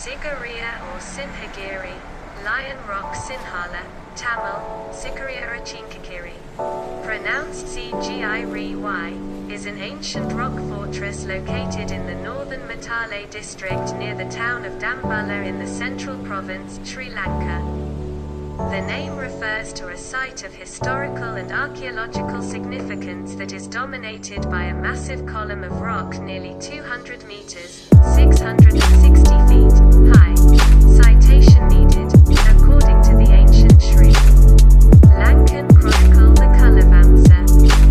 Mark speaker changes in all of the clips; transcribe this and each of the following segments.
Speaker 1: Sigiriya or Sinhagiri, Lion Rock Sinhala, Tamil, Sigiriya Chinkakiri. Pronounced Cgiri, is an ancient rock fortress located in the northern Matale district near the town of Damballa in the central province, Sri Lanka. The name refers to a site of historical and archaeological significance that is dominated by a massive column of rock nearly 200 meters, 660 feet, high. Citation needed, according to the ancient Sri Lankan chronicle the Kalavamsa.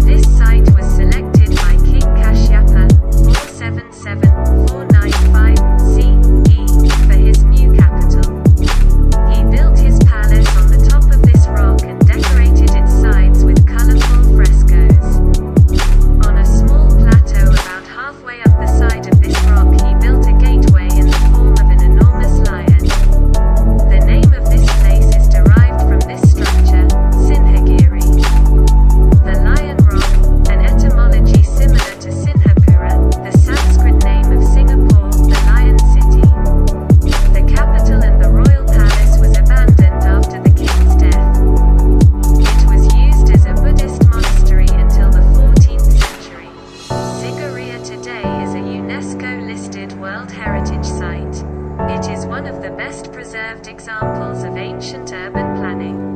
Speaker 1: This site was selected by King Kashyapa, 477-495 CE, for his new capital. He built his palace on the top of this rock and decorated its sides with colorful frescoes. On a small plateau about halfway up the side of this rock he built a gateway in the form of an enormous lion. The name of this place is derived from this structure, Sinhagiri. The Lion Rock, an etymology similar to Sinhapura, the Sanskrit name of Singapore, the Lion City. The capital and the royal palace was abandoned after the king's death. It was used as a Buddhist monastery until the 14th century. Sigiriya today is a UNESCO-listed World Heritage Site. It is one of the best preserved examples of ancient urban planning.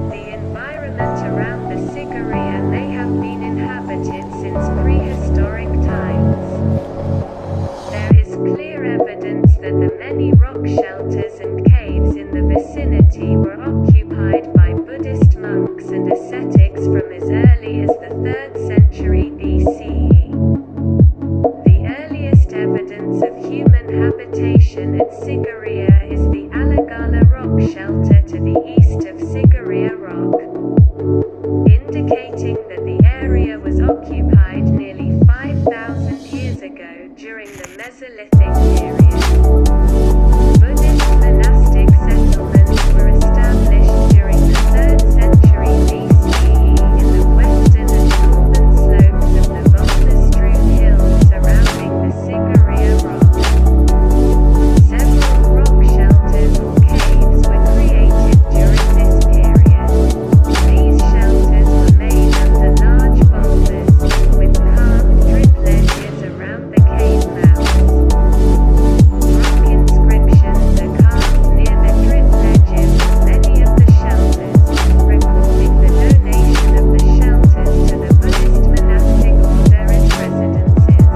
Speaker 1: The environment around the Sigiriya may have been inhabited since prehistoric times. There is clear evidence that the many rock shelters and caves in the vicinity were occupied by Buddhist monks and ascetics from as early as the 3rd century BCE. The earliest evidence of human habitation at Sigiriya is the Alagala rock shelter to the east of Sigiriya Rock, indicating that the area was occupied nearly 5,000 years ago during the Mesolithic period. Buddhist monastic settlements were established during the 3rd century BCE in the western and northern slopes of the boulder-strewn hills surrounding the Sigiriya Rock. Several rock shelters or caves were created during this period. These shelters were made under large boulders, with carved drip ledges around the cave mouths. Rock inscriptions are carved near the drip ledges of many of the shelters, recording the donation of the shelters to the Buddhist monastic order as residences.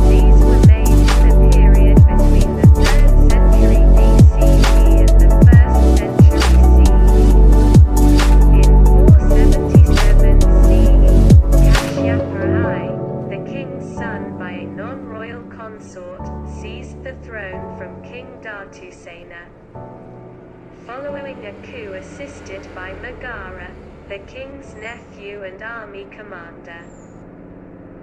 Speaker 1: These were made in the period between the 3rd century BCE and the 1st century CE. In 477 CE, Kashyapa I, the king's son by a non-royal consort, seized the throne from King Dhatusena. Following a coup assisted by Megara, the king's nephew and army commander.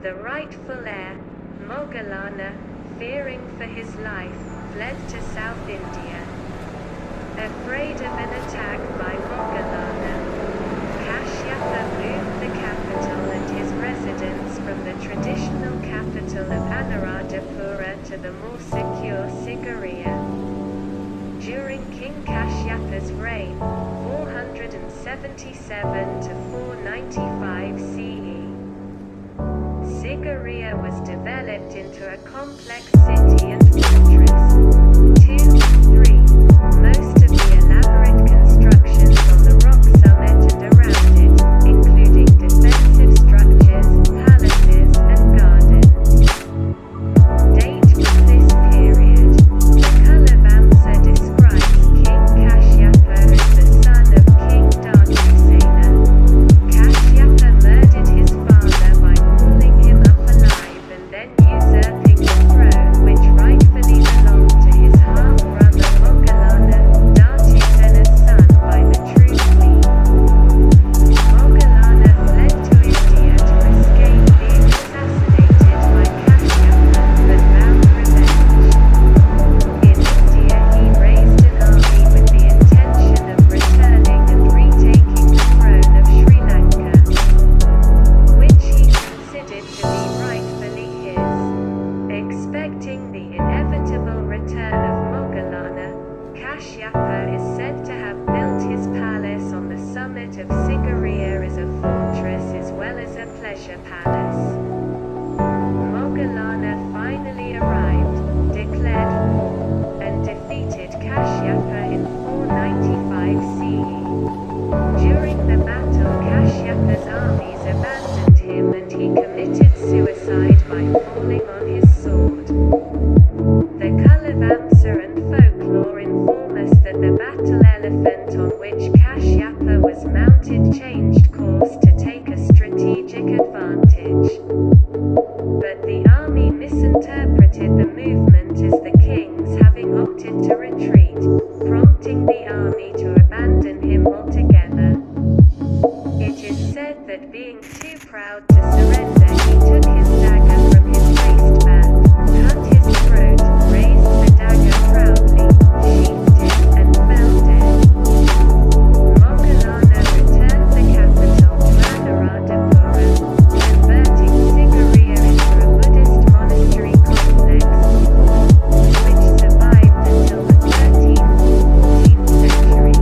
Speaker 1: The rightful heir, Moggallana, fearing for his life, fled to South India. Afraid of an attack by Moggallana, Kashyapa moved the capital and his residence from the traditional capital of Anuradhapura to the more secure Sigiriya. During King Kashyapa's reign, 477 to 495 CE, Sigiriya was developed into a complex city and fortress. 2, 3. Most of the elaborate constructions on the rock summit and around it, including defensive structures, palaces, and gardens, date from this period. The Kalavamsa describes King Kashyapa as the son of King Dhatusena. Kashyapa murdered his father by pulling him up alive and then usurping the throne, which rightfully boat on which Kashyapa was mounted changed course to take a strategic advantage. But the army misinterpreted the movement as the king's having opted to retreat, prompting the army to abandon him altogether. It is said that being too proud to surrender, he took his dagger from his waistband, cut his throat, raised the dagger proudly, sheathed it, and fell dead. Moggallana returned the capital to Anuradhapura, converting Sigiriya into a Buddhist monastery complex, which survived until the 13th-14th century.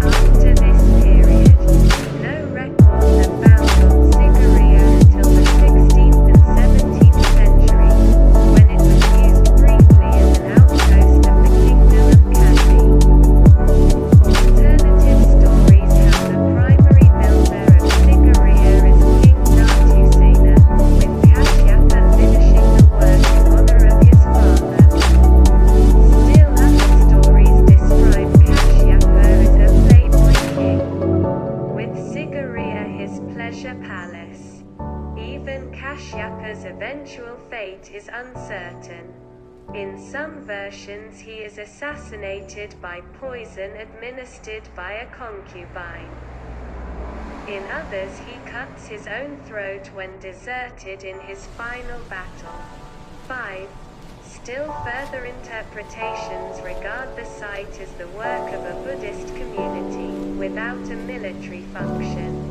Speaker 1: After this period, no records are found on Sigiriya until the 16th and 17th century, when it was used briefly as an outpost of the kingdom of Kashi. Alternative stories have the primary builder of Sigiriya as King Dhatusena, with Kashyapa finishing the work in honor of his father. Still other stories describe Kashyapa as a playboy king, with Sigiriya his pleasure palace. Even Kashyapa's eventual fate is uncertain. In some versions he is assassinated by poison administered by a concubine. In others he cuts his own throat when deserted in his final battle. 5. Still further interpretations regard the site as the work of a Buddhist community, without a military function.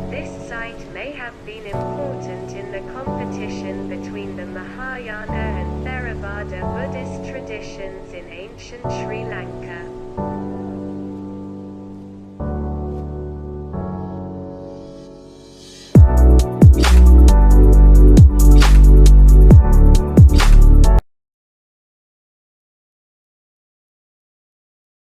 Speaker 1: This site may have been important in the competition between the Mahayana and Theravada Buddhist traditions in ancient Sri Lanka.